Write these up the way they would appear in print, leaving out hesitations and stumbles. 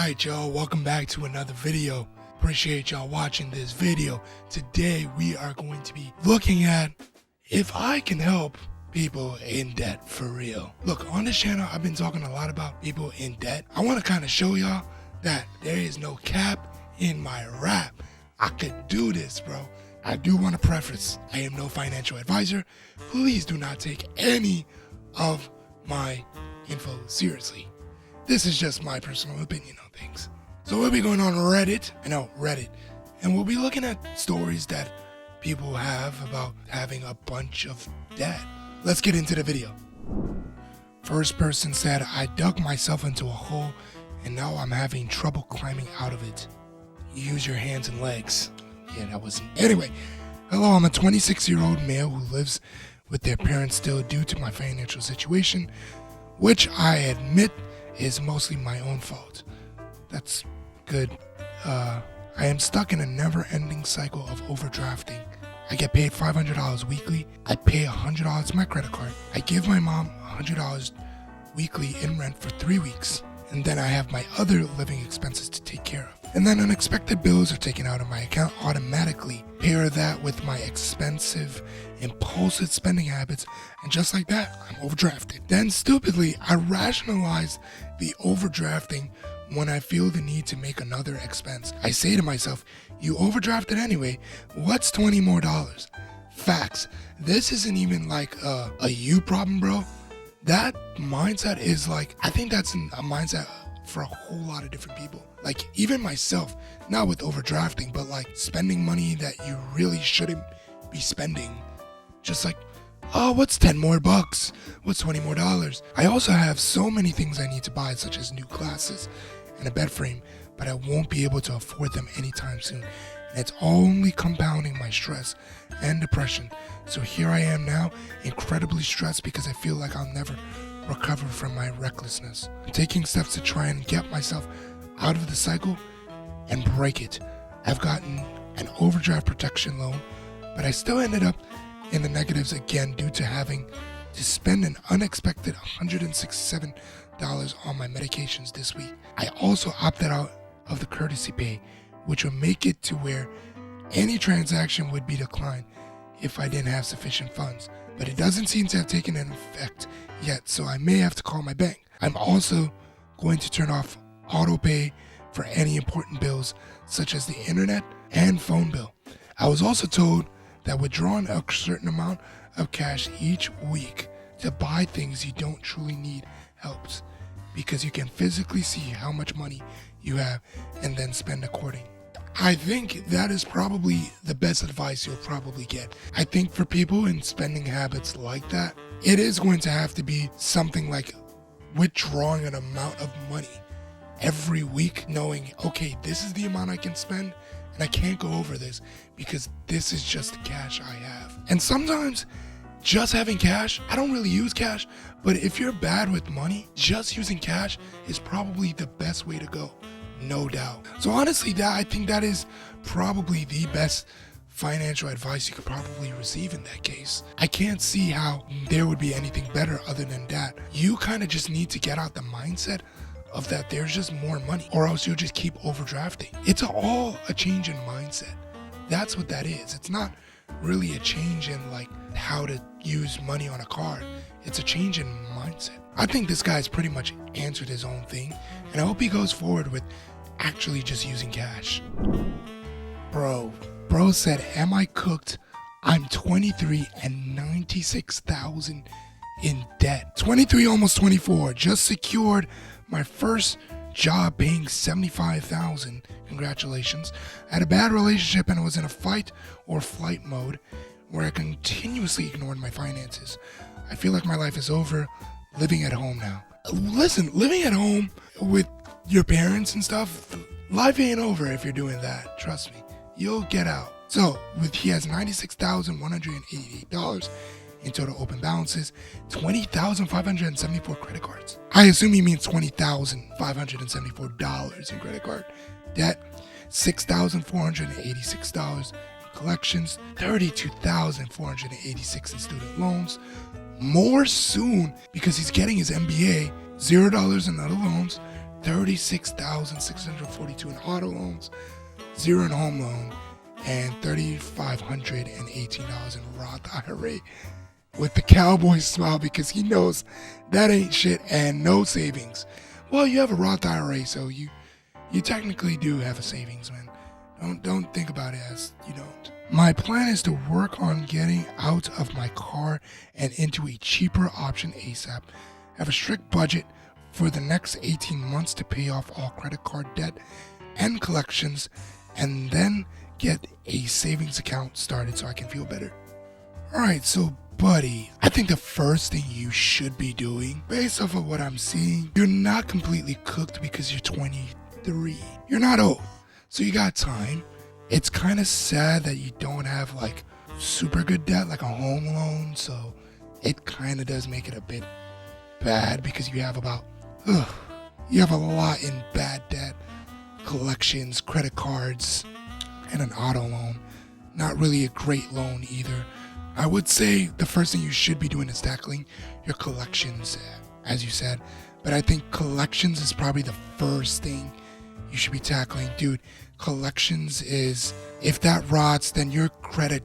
Alright y'all, welcome back to another video. Appreciate y'all watching this video. Today we are going to be looking at if I can help people in debt for real. Look, on this channel I've been talking a lot about people in debt. I want to kind of show y'all that there is no cap in my rap. I could do this, bro. I do want to preface, I am no financial advisor. Please do not take any of my info seriously. This is just my personal opinion on things. So we'll be going on Reddit, and we'll be looking at stories that people have about having a bunch of debt. Let's get into the video. First person said, I dug myself into a hole and now I'm having trouble climbing out of it. Use your hands and legs. Yeah, that wasn't. Anyway, hello, I'm a 26-year-old male who lives with their parents still due to my financial situation, which I admit is mostly my own fault. That's good. I am stuck in a never-ending cycle of overdrafting. I get paid $500 weekly. I pay $100 to my credit card. I give my mom $100 weekly in rent for 3 weeks. And then I have my other living expenses to take care of. And then unexpected bills are taken out of my account automatically. Pair that with my expensive, impulsive spending habits, and just like that, I'm overdrafted. Then stupidly, I rationalize the overdrafting when I feel the need to make another expense. I say to myself, you overdrafted anyway, what's $20 more? Facts. This isn't even like a you problem, bro. That mindset is like, I think that's a mindset for a whole lot of different people. Like even myself, not with overdrafting, but like spending money that you really shouldn't be spending. Just like, oh, what's 10 more bucks? What's $20 more? I also have so many things I need to buy, such as new glasses and a bed frame, but I won't be able to afford them anytime soon. And it's only compounding my stress and depression. So here I am now, incredibly stressed because I feel like I'll never recover from my recklessness. I'm taking steps to try and get myself out of the cycle and break it. I've gotten an overdraft protection loan, but I still ended up in the negatives again due to having to spend an unexpected $167 on my medications this week. I also opted out of the courtesy pay, which would make it to where any transaction would be declined if I didn't have sufficient funds. But it doesn't seem to have taken an effect yet, so I may have to call my bank. I'm also going to turn off auto pay for any important bills such as the internet and phone bill. I was also told that withdrawing a certain amount of cash each week to buy things you don't truly need helps, because you can physically see how much money you have and then spend accordingly. I think that is probably the best advice you'll probably get. I think for people in spending habits like that, it is going to have to be something like withdrawing an amount of money every week, knowing, okay, this is the amount I can spend and I can't go over this because this is just the cash I have. And sometimes just having cash, I don't really use cash, but if you're bad with money, just using cash is probably the best way to go. No doubt. So honestly, I think that is probably the best financial advice you could probably receive in that case. I can't see how there would be anything better other than that. You kind of just need to get out the mindset of that there's just more money, or else you'll just keep overdrafting. It's all a change in mindset. That's what that is. It's not really a change in like how to use money on a card. It's a change in mindset. I think this guy's pretty much answered his own thing, and I hope he goes forward with actually just using cash. Bro said, am I cooked? I'm 23 and 96,000 in debt. 23, almost 24. Just secured my first job paying 75,000. Congratulations. I had a bad relationship and was in a fight or flight mode where I continuously ignored my finances. I feel like my life is over, living at home now. Listen, living at home with your parents and stuff, life ain't over if you're doing that. Trust me, you'll get out. So he has $96,188 in total open balances, 20,574 credit cards. I assume he means $20,574 in credit card debt, $6,486 in collections, $32,486 in student loans. More soon because he's getting his MBA, $0 in other loans, $36,642 in auto loans, 0 in home loan, and $3,518 in Roth IRA. With the cowboy smile because he knows that ain't shit, and no savings. Well, you have a Roth IRA, so you technically do have a savings, man. Don't think about it as you don't. My plan is to work on getting out of my car and into a cheaper option ASAP. Have a strict budget for the next 18 months to pay off all credit card debt and collections, and then get a savings account started so I can feel better. Alright, so buddy, I think the first thing you should be doing, based off of what I'm seeing, you're not completely cooked because you're 23. You're not old, so you got time. It's kind of sad that you don't have like super good debt, like a home loan, so it kind of does make it a bit bad because you have you have a lot in bad debt, collections, credit cards, and an auto loan. Not really a great loan either. I would say the first thing you should be doing is tackling your collections, as you said. But I think collections is probably the first thing you should be tackling. Dude, collections is, if that rots, then your credit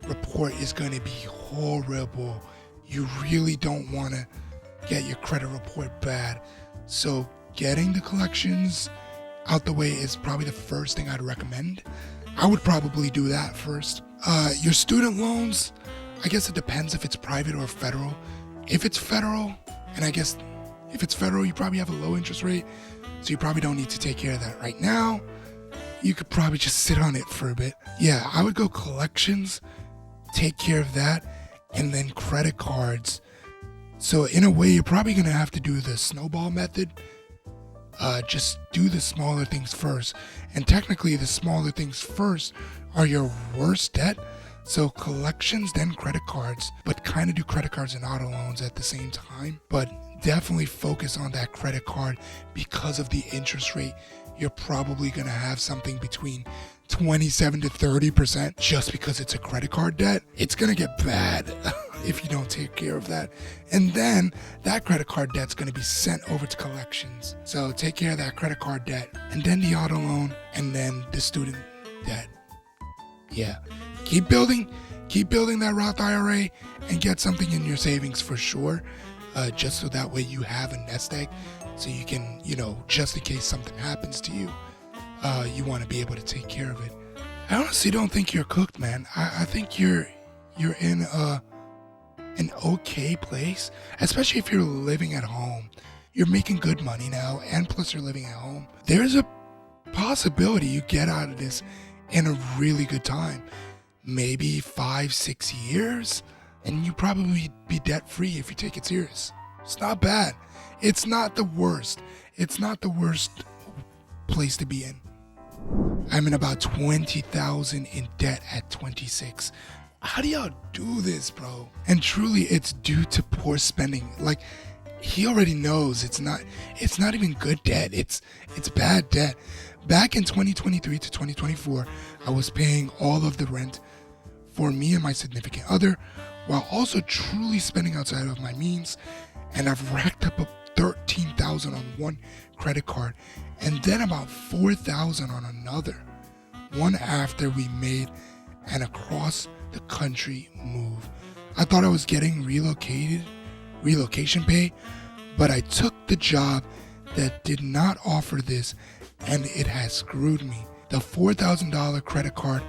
report is going to be horrible. You really don't want to get your credit report bad. So getting the collections out the way is probably the first thing I'd recommend. I would probably do that first. Your student loans, I guess it depends if it's private or federal. If it's federal, and I guess if it's federal, you probably have a low interest rate, so you probably don't need to take care of that right now. You could probably just sit on it for a bit. Yeah, I would go collections, take care of that, and then credit cards. So in a way, you're probably going to have to do the snowball method. Just do the smaller things first. And technically, the smaller things first are your worst debt. So collections, then credit cards, but kind of do credit cards and auto loans at the same time. But definitely focus on that credit card because of the interest rate. You're probably going to have something between 27 to 30% just because it's a credit card debt. It's going to get bad if you don't take care of that. And then that credit card debt's going to be sent over to collections. So take care of that credit card debt, and then the auto loan, and then the student debt. Yeah. Keep building that Roth IRA and get something in your savings for sure. Just so that way you have a nest egg, so you can, just in case something happens to you, you want to be able to take care of it. I honestly don't think you're cooked, man. I think you're in an okay place, especially if you're living at home. You're making good money now, and plus you're living at home. There's a possibility you get out of this in a really good time. Maybe 5-6 years, and you probably be debt free if you take it serious. It's not bad. It's not the worst. It's not the worst place to be in. I'm in about $20,000 in debt at 26. How do y'all do this, bro? And truly, it's due to poor spending. Like, he already knows it's not even good debt. It's bad debt. Back in 2023 to 2024, I was paying all of the rent for me and my significant other, while also truly spending outside of my means. And I've racked up $13,000 on one credit card, and then about $4,000 on another. One after we made an across the country move. I thought I was getting relocation pay, but I took the job that did not offer this, and it has screwed me. The $4,000 credit card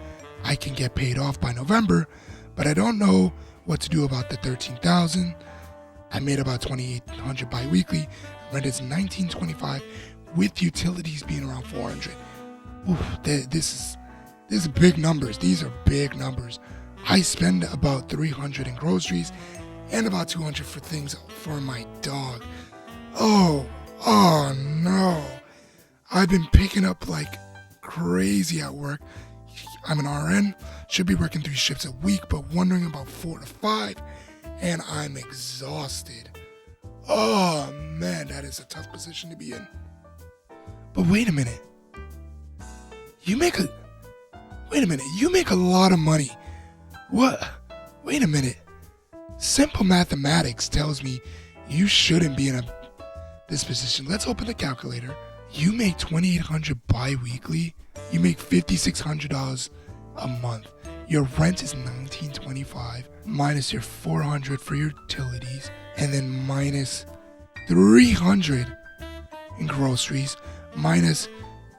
I can get paid off by November, but I don't know what to do about the $13,000. I made about $2,800 bi-weekly. Rent is $1,925, with utilities being around $400. Oof, this is big numbers. These are big numbers. I spend about $300 in groceries and about $200 for things for my dog. Oh no. I've been picking up like crazy at work. I'm an RN, should be working 3 shifts a week, but wondering about 4 to 5, and I'm exhausted. Oh man, that is a tough position to be in. But wait a minute. You make a lot of money. What? Wait a minute. Simple mathematics tells me you shouldn't be in this position. Let's open the calculator. You make $2,800 bi-weekly. You make $5,600 a month. Your rent is $1,925 minus your $400 for your utilities, and then minus $300 in groceries, minus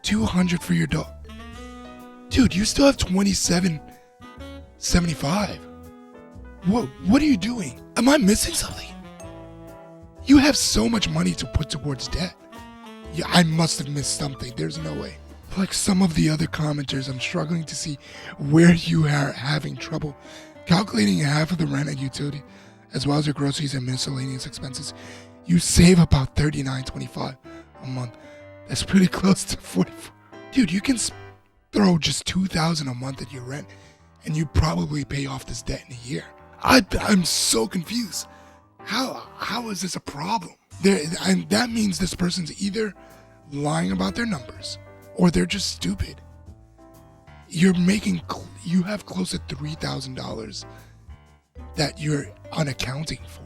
$200 for your dog. Dude, you still have $2,775. What are you doing? Am I missing something? You have so much money to put towards debt. Yeah, I must have missed something. There's no way. Like some of the other commenters, I'm struggling to see where you are having trouble calculating half of the rent and utility, as well as your groceries and miscellaneous expenses. You save about $39.25 a month. That's pretty close to $44. Dude, you can throw just $2,000 a month at your rent, and you probably pay off this debt in a year. I'm so confused. How is this a problem? And that means this person's either lying about their numbers, or they're just stupid. You have close to $3,000 that you're unaccounting for.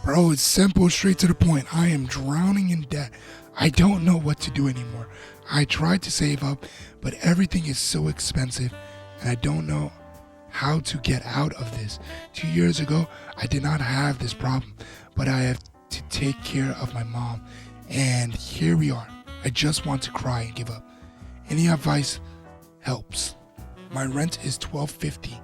Bro, it's simple, straight to the point. I am drowning in debt. I don't know what to do anymore. I tried to save up, but everything is so expensive, and I don't know how to get out of this. 2 years ago, I did not have this problem, but I have to take care of my mom, and here we are. I just want to cry and give up. Any advice helps. My rent is $1,250.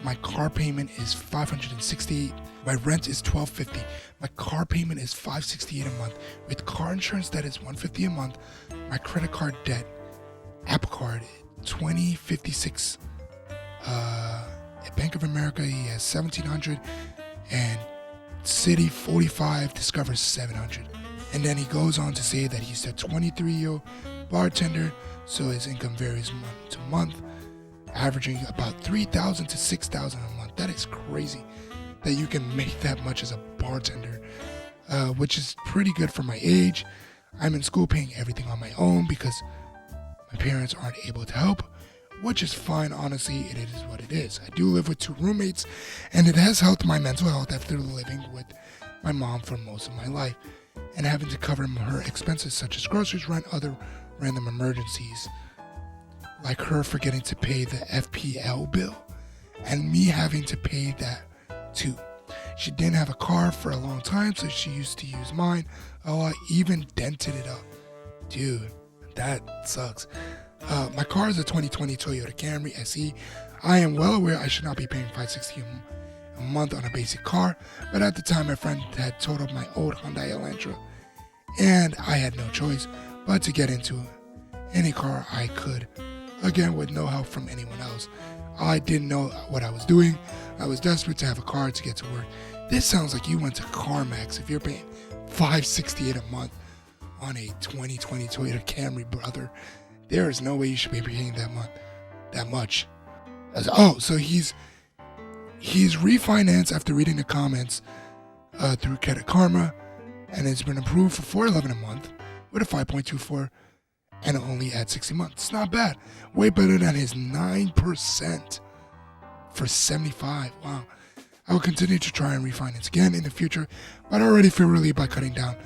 My car payment is $568. My rent is $1,250. My car payment is $568 a month. With car insurance, that is $150 a month. My credit card debt, Apple Card, $20.56. At Bank of America, he has $1,700, and Citi 45, Discover $700. And then he goes on to say that he's a 23-year-old bartender, so his income varies month to month, averaging about $3,000 to $6,000 a month. That is crazy that you can make that much as a bartender, which is pretty good for my age. I'm in school paying everything on my own because my parents aren't able to help, which is fine. Honestly, it is what it is. I do live with 2 roommates, and it has helped my mental health after living with my mom for most of my life and having to cover her expenses such as groceries, rent, other random emergencies, like her forgetting to pay the FPL bill and me having to pay that too. She didn't have a car for a long time, so she used to use mine a lot, even dented it up. Dude, that sucks. My car is a 2020 Toyota Camry SE. I am well aware I should not be paying $560 a month on a basic car, but at the time my friend had totaled my old Hyundai Elantra, and I had no choice but to get into any car I could, again with no help from anyone else. I didn't know what I was doing. I was desperate to have a car to get to work. This sounds like you went to CarMax if you're paying $568 a month on a 2020 Toyota Camry, brother. There is no way you should be paying that much. So he's refinanced after reading the comments through Credit Karma, and it's been approved for $411 a month with a 5.24 and only at 60 months. It's not bad. Way better than his 9% for $75. Wow. I will continue to try and refinance again in the future, but I already feel relieved by cutting down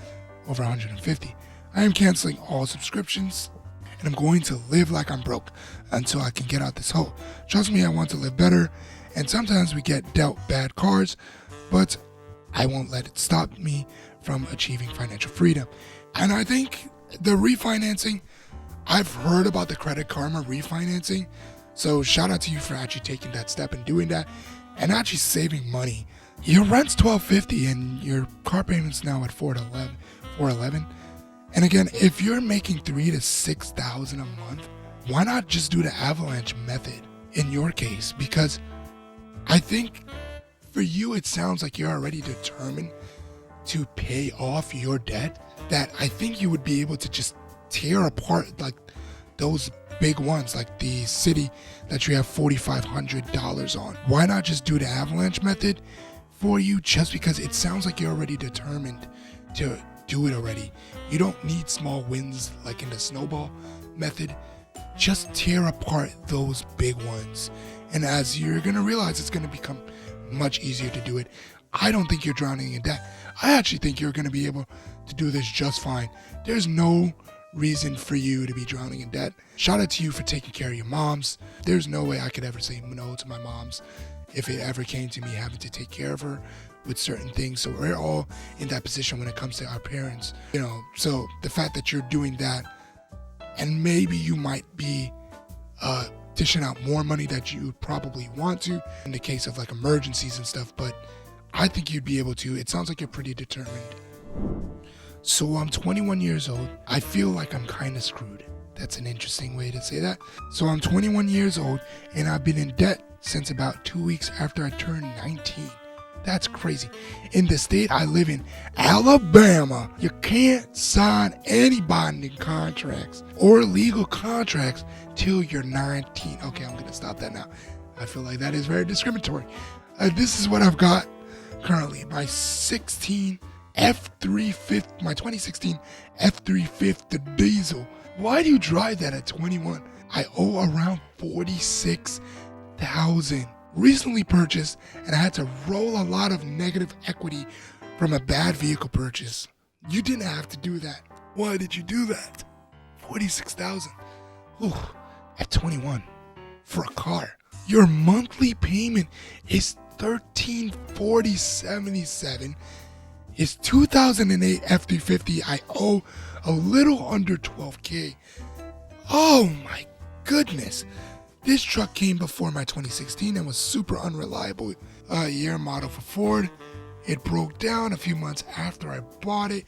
over $150. I am canceling all subscriptions, and I'm going to live like I'm broke until I can get out this hole. Trust me, I want to live better, and sometimes we get dealt bad cards, but I won't let it stop me from achieving financial freedom. And I think the refinancing, I've heard about the Credit Karma refinancing, so shout out to you for actually taking that step and doing that and actually saving money. Your rent's $1,250 and your car payment's now at $411. And again, if you're making $3,000 to $6,000 a month, why not just do the avalanche method in your case? Because I think for you, it sounds like you're already determined to pay off your debt, that I think you would be able to just tear apart like those big ones, like the Citi that you have $4,500 on. Why not just do the avalanche method for you, just because it sounds like you're already determined to do it already. You don't need small wins like in the snowball method. Just tear apart those big ones. And as you're going to realize, it's going to become much easier to do it. I don't think you're drowning in debt. I actually think you're going to be able to do this just fine. There's no reason for you to be drowning in debt. Shout out to you for taking care of your moms. There's no way I could ever say no to my moms if it ever came to me having to take care of her with certain things. So we're all in that position when it comes to our parents, you know. So the fact that you're doing that, and maybe you might be dishing out more money that you probably want to in the case of like emergencies and stuff, but I think you'd be able to. It sounds like you're pretty determined. So I'm 21 years old. I feel like I'm kind of screwed. That's an interesting way to say that. So I'm 21 years old and I've been in debt since about 2 weeks after I turned 19. That's crazy. In the state I live in, Alabama, you can't sign any binding contracts or legal contracts till you're 19. Okay, I'm gonna stop that now. I feel like that is very discriminatory. This is what I've got currently. My 2016 F350 diesel. Why do you drive that at 21? I owe around $46,000. Recently purchased, and I had to roll a lot of negative equity from a bad vehicle purchase. You didn't have to do that. Why did you do that? $46,000. Ooh, at 21 for a car. Your monthly payment is $1,340.77. It's 2008 F350. I owe a little under $12K. Oh my goodness. This truck came before my 2016 and was super unreliable. Year model for Ford. It broke down a few months after I bought it.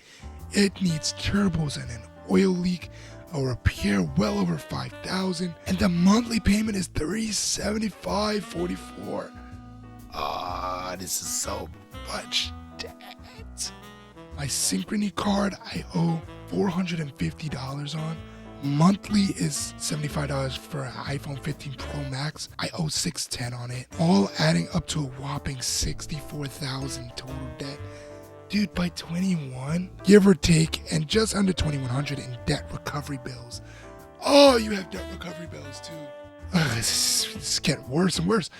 It needs turbos and an oil leak, a repair well over $5,000, and the monthly payment is $375.44. This is so much debt. My Synchrony card I owe $450 on. Monthly is $75 for an iPhone 15 Pro Max. I owe $610 on it, all adding up to a whopping $64,000 total debt. Dude, by 21, give or take, and just under $2,100 in debt recovery bills. Oh, you have debt recovery bills too. This is getting worse and worse.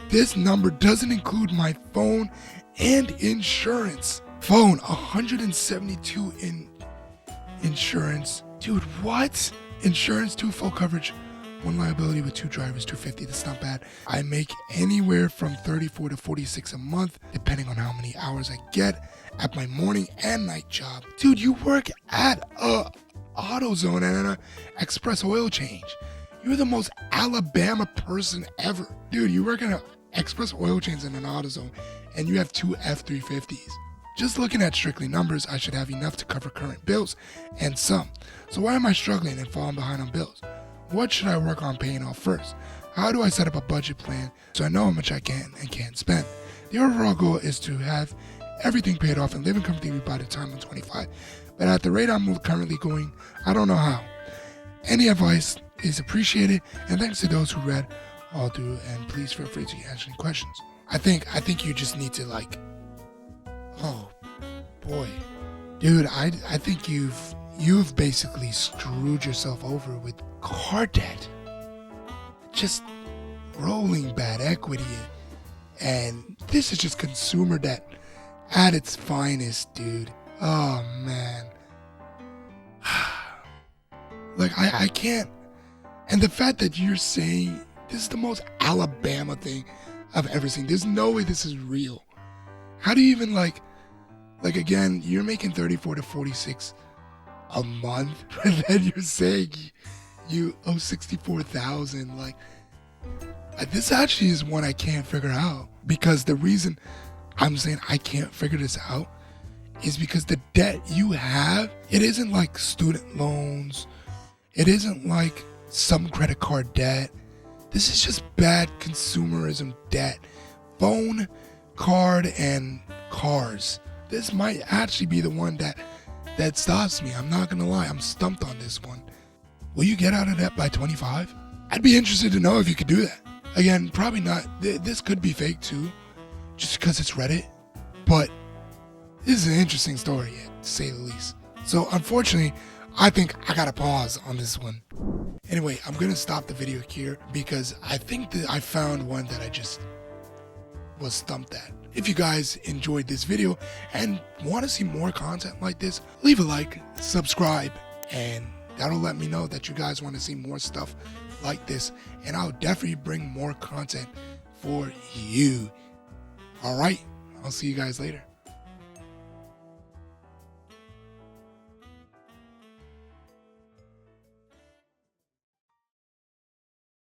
This number doesn't include my phone and insurance. Phone, $172 in insurance. Dude, what? Insurance, 2 full coverage, 1 liability with 2 drivers, $250. That's not bad. I make anywhere from $34 to $46 a month, depending on how many hours I get at my morning and night job. Dude, you work at AutoZone and an Express Oil Change. You're the most Alabama person ever. Dude, you work at an Express Oil Change and an AutoZone, and you have 2 F350s. Just looking at strictly numbers, I should have enough to cover current bills and some. So why am I struggling and falling behind on bills? What should I work on paying off first? How do I set up a budget plan so I know how much I can and can't spend? The overall goal is to have everything paid off and living comfortably by the time I'm 25. But at the rate I'm currently going, I don't know how. Any advice is appreciated, and thanks to those who read all through, and please feel free to answer any questions. I think you just need to oh boy, dude, I think you've basically screwed yourself over with car debt, just rolling bad equity, and this is just consumer debt at its finest, dude. Oh man, like I can't. And the fact that you're saying this is the most Alabama thing I've ever seen. There's no way this is real. How do you even like again, you're making 34 to 46 a month, and then you're saying you owe 64,000. Like, this actually is one I can't figure out, because the reason I'm saying I can't figure this out is because the debt you have, it isn't like student loans. It isn't like some credit card debt. This is just bad consumerism debt. Phone, card, and cars. This might actually be the one that stops me. I'm not gonna lie, I'm stumped on this one. Will you get out of debt by 25? I'd be interested to know if you could do that. Again, probably not. This could be fake too, just because it's Reddit. But this is an interesting story, to say the least. So unfortunately, I think I gotta pause on this one. Anyway, I'm gonna stop the video here because I think that I found one that I just was stumped at. If you guys enjoyed this video and want to see more content like this, leave a like, subscribe, and that'll let me know that you guys want to see more stuff like this, and I'll definitely bring more content for you. All right, I'll see you guys later.